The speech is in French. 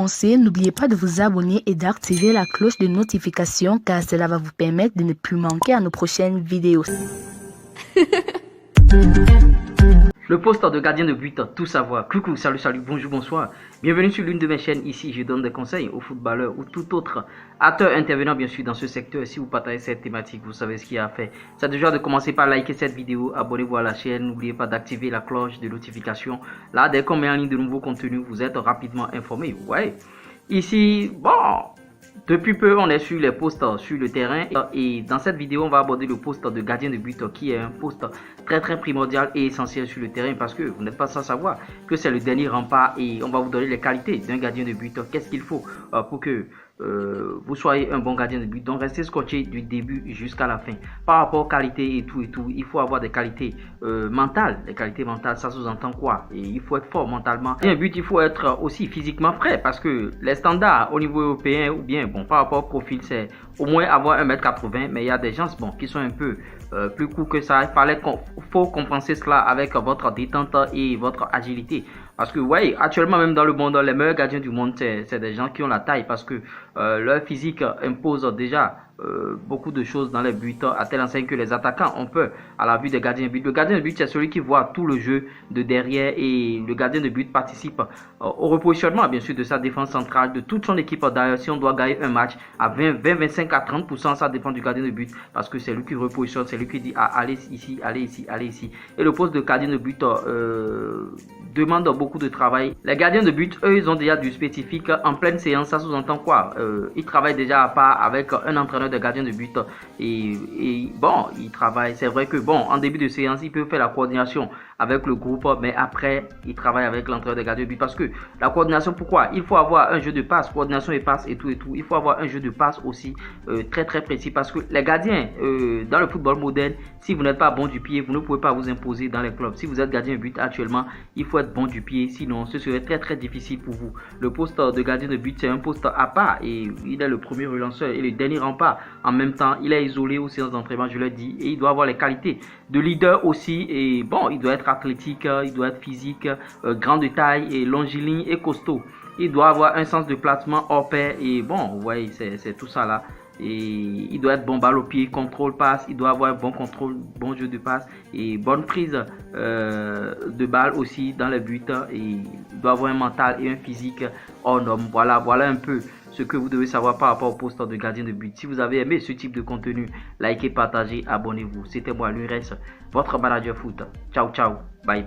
commencer, n'oubliez pas de vous abonner et d'activer la cloche de notification car cela va vous permettre de ne plus manquer à nos prochaines vidéos. Le poste de gardien de but, tout savoir. Coucou, salut, bonjour, bonsoir. Bienvenue sur l'une de mes chaînes. Ici, je donne des conseils aux footballeurs ou tout autre acteur intervenant bien sûr dans ce secteur. Si vous partagez cette thématique, vous savez ce qu'il y a à faire. C'est déjà de commencer par liker cette vidéo, abonnez-vous à la chaîne. N'oubliez pas d'activer la cloche de notification. Là, dès qu'on met en ligne de nouveaux contenus, vous êtes rapidement informé. Ouais. Ici, bon... Depuis peu, on est sur les postes sur le terrain et dans cette vidéo, on va aborder le poste de gardien de but qui est un poste très primordial et essentiel sur le terrain parce que vous n'êtes pas sans savoir que c'est le dernier rempart et on va vous donner les qualités d'un gardien de but. Qu'est-ce qu'il faut pour que vous soyez un bon gardien de but. Donc restez scotché du début jusqu'à la fin. Par rapport aux qualités et tout, il faut avoir des qualités mentales. Les qualités mentales, ça sous-entend quoi? Et il faut être fort mentalement. Et un but, il faut être aussi physiquement prêt parce que les standards au niveau européen ou bien bon par rapport au profil, c'est au moins avoir 1m80, mais il y a des gens bon qui sont un peu plus courts que ça. Faut compenser cela avec votre détente et votre agilité. Parce que, ouais, actuellement, même dans le monde, les meilleurs gardiens du monde, c'est des gens qui ont la taille parce que leur physique impose déjà beaucoup de choses dans les buts, à telle enseigne que les attaquants ont peur à la vue des gardiens de but. Le gardien de but, c'est celui qui voit tout le jeu de derrière et le gardien de but participe au repositionnement, bien sûr, de sa défense centrale, de toute son équipe. D'ailleurs, si on doit gagner un match à 25 à 30%, ça dépend du gardien de but parce que c'est lui qui repositionne, c'est lui qui dit ah, allez ici, allez ici, allez ici. Et le poste de gardien de but demande beaucoup de travail. Les gardiens de but, eux, ils ont déjà du spécifique en pleine séance. Ça sous-entend quoi? Ils travaillent déjà à part avec un entraîneur de gardien de but et bon, ils travaillent. C'est vrai que bon, en début de séance, ils peuvent faire la coordination avec le groupe, mais après, ils travaillent avec l'entraîneur de gardien de but parce que la coordination, pourquoi? Il faut avoir un jeu de passe, coordination et passe et tout. Il faut avoir un jeu de passe aussi très précis parce que les gardiens dans le football moderne, si vous n'êtes pas bon du pied, vous ne pouvez pas vous imposer dans les clubs. Si vous êtes gardien de but actuellement, il faut être bon du pied, sinon ce serait très difficile pour vous. Le poste de gardien de but, c'est un poste à part et il est le premier relanceur et le dernier rempart. En même temps, il est isolé aux séances d'entraînement, je l'ai dit, et il doit avoir les qualités de leader aussi. Et bon, il doit être athlétique, il doit être physique, grand de taille et longiligne et costaud. Il doit avoir un sens de placement hors pair et bon, vous voyez, c'est tout ça là. Et il doit être bon balle au pied, contrôle passe, il doit avoir un bon contrôle, bon jeu de passe et bonne prise de balle aussi dans les buts et il doit avoir un mental et un physique hors norme. Voilà un peu ce que vous devez savoir par rapport au poste de gardien de but. Si vous avez aimé ce type de contenu, likez, partagez, abonnez-vous. C'était moi, Lures, votre manager foot. Ciao, bye.